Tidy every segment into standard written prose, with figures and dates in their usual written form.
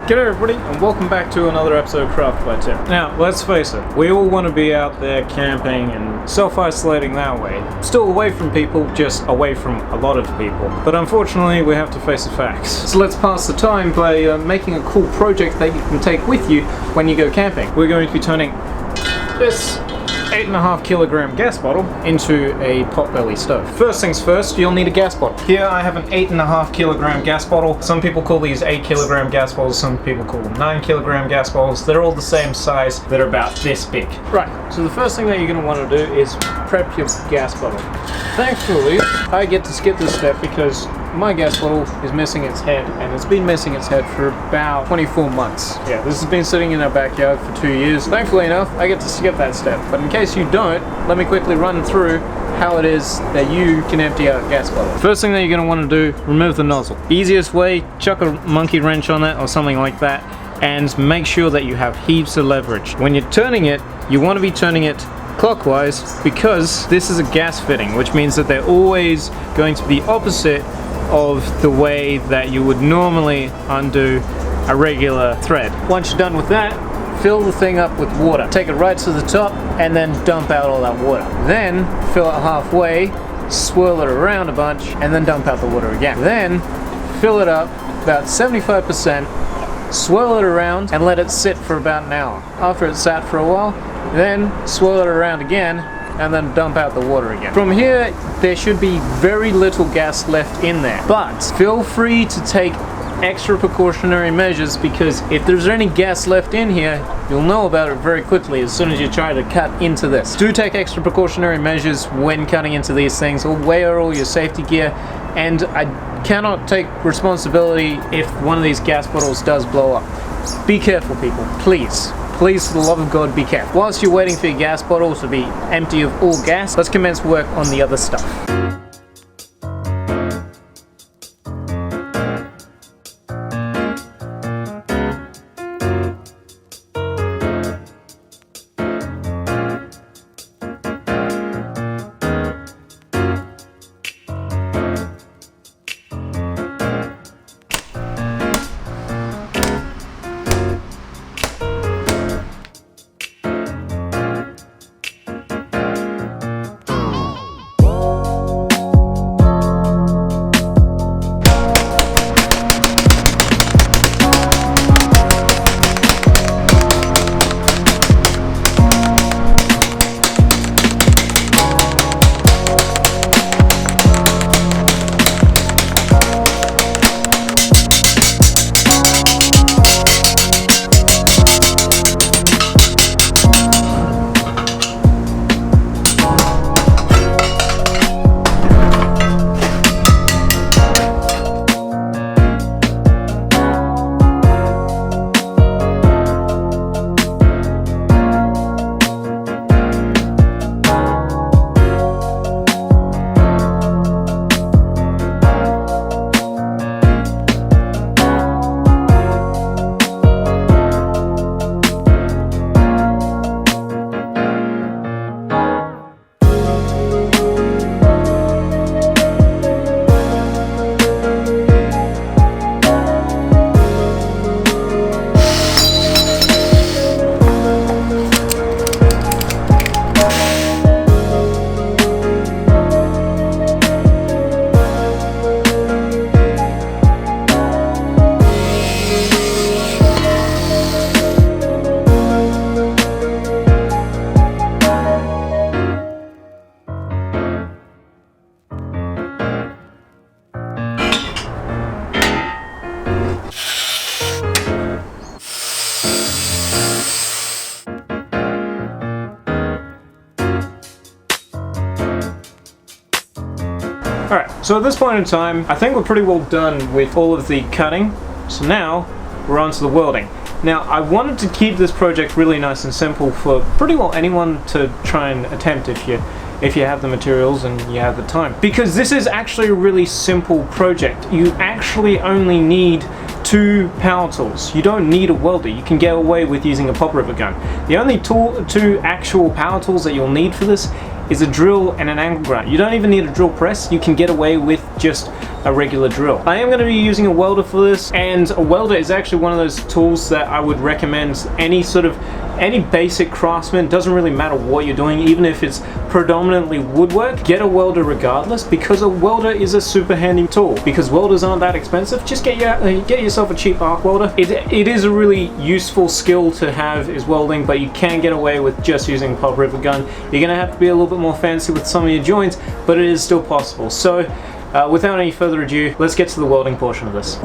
G'day everybody, and welcome back to another episode of Craft by Tim. Now, let's face it, we all want to be out there camping and self-isolating that way. Still away from people, just away from a lot of people. But unfortunately, we have to face the facts. So let's pass the time by making a cool project that you can take with you when you go camping. We're going to be turning this 8.5 kilogram gas bottle into a potbelly stove. First things first, you'll need a gas bottle. Here I have an 8.5 kilogram gas bottle. Some people call these 8 kilogram gas bottles, some people call them 9 kilogram gas bottles. They're all the same size, they're about this big. Right, so the first thing that you're going to want to do is prep your gas bottle. Thankfully, I get to skip this step because my gas bottle is missing its head, and it's been missing its head for about 24 months. Yeah, this has been sitting in our backyard for 2 years. Thankfully enough, I get to skip that step. But in case you don't, let me quickly run through how it is that you can empty out a gas bottle. First thing that you're going to want to do, remove the nozzle. Easiest way, chuck a monkey wrench on it or something like that, and make sure that you have heaps of leverage. When you're turning it, you want to be turning it clockwise because this is a gas fitting, which means that they're always going to be opposite of the way that you would normally undo a regular thread. Once you're done with that, fill the thing up with water. Take it right to the top and then dump out all that water. Then fill it halfway, swirl it around a bunch, and then dump out the water again. Then fill it up about 75%, swirl it around, and let it sit for about an hour. After it's sat for a while, then swirl it around again, and then dump out the water again. From here, there should be very little gas left in there, but feel free to take extra precautionary measures because if there's any gas left in here, you'll know about it very quickly as soon as you try to cut into this. Do take extra precautionary measures when cutting into these things, or wear all your safety gear, and I cannot take responsibility if one of these gas bottles does blow up. Be careful, people, please. Please, for the love of God, be careful. Whilst you're waiting for your gas bottle to be empty of all gas, let's commence work on the other stuff. Alright, so at this point in time, I think we're pretty well done with all of the cutting. So now, we're on to the welding. Now, I wanted to keep this project really nice and simple for pretty well anyone to try and attempt if you have the materials and you have the time. Because this is actually a really simple project. You actually only need 2 power tools. You don't need a welder. You can get away with using a pop rivet gun. The only 2 actual power tools that you'll need for this is a drill and an angle grinder. You don't even need a drill press. You can get away with just a regular drill. I am going to be using a welder for this, and a welder is actually one of those tools that I would recommend any basic craftsman. Doesn't really matter what you're doing, even if it's predominantly woodwork, get a welder regardless, because a welder is a super handy tool. Because welders aren't that expensive, just get yourself a cheap arc welder. It is a really useful skill to have, is welding, but you can get away with just using a pop rivet gun. You're gonna have to be a little bit more fancy with some of your joints, but it is still possible. So without any further ado, let's get to the welding portion of this.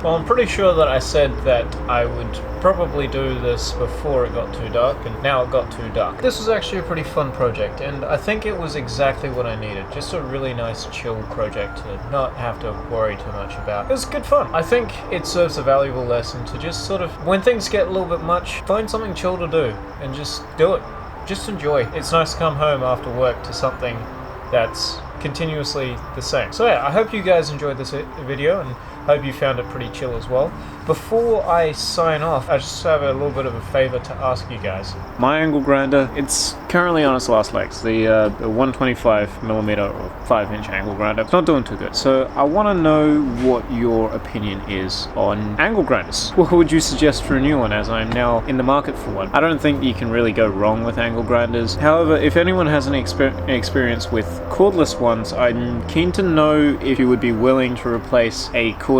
Well, I'm pretty sure that I said that I would probably do this before it got too dark, and now it got too dark. This was actually a pretty fun project, and I think it was exactly what I needed. Just a really nice, chill project to not have to worry too much about. It was good fun. I think it serves a valuable lesson to just sort of, when things get a little bit much, find something chill to do, and just do it. Just enjoy. It's nice to come home after work to something that's continuously the same. So yeah, I hope you guys enjoyed this video, and hope you found it pretty chill as well. Before I sign off, I just have a little bit of a favor to ask you guys. My angle grinder, it's currently on its last legs. The 125mm or 5-inch angle grinder, it's not doing too good. So I want to know what your opinion is on angle grinders. What would you suggest for a new one, as I'm now in the market for one? I don't think you can really go wrong with angle grinders. However, if anyone has any experience with cordless ones, I'm keen to know if you would be willing to replace a corded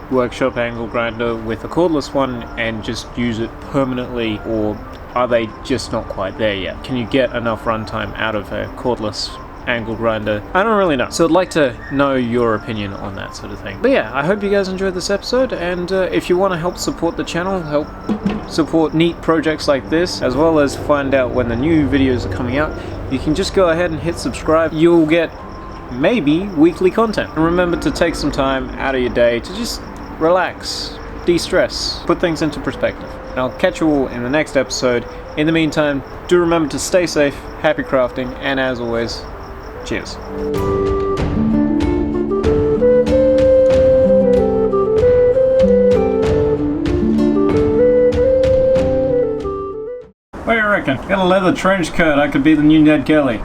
workshop angle grinder with a cordless one and just use it permanently, or are they just not quite there yet? Can you get enough runtime out of a cordless angle grinder. I don't really know. So I'd like to know your opinion on that sort of thing. But yeah, I hope you guys enjoyed this episode, and if you want to help support the channel, help support neat projects like this, as well as find out when the new videos are coming out, you can just go ahead and hit subscribe. You'll get maybe weekly content. And remember to take some time out of your day to just relax, de-stress, put things into perspective. And I'll catch you all in the next episode. In the meantime, do remember to stay safe, happy crafting, and as always, cheers. What do you reckon? Got a leather trench coat, I could be the new Ned Kelly.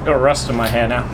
Got rust in my hair now.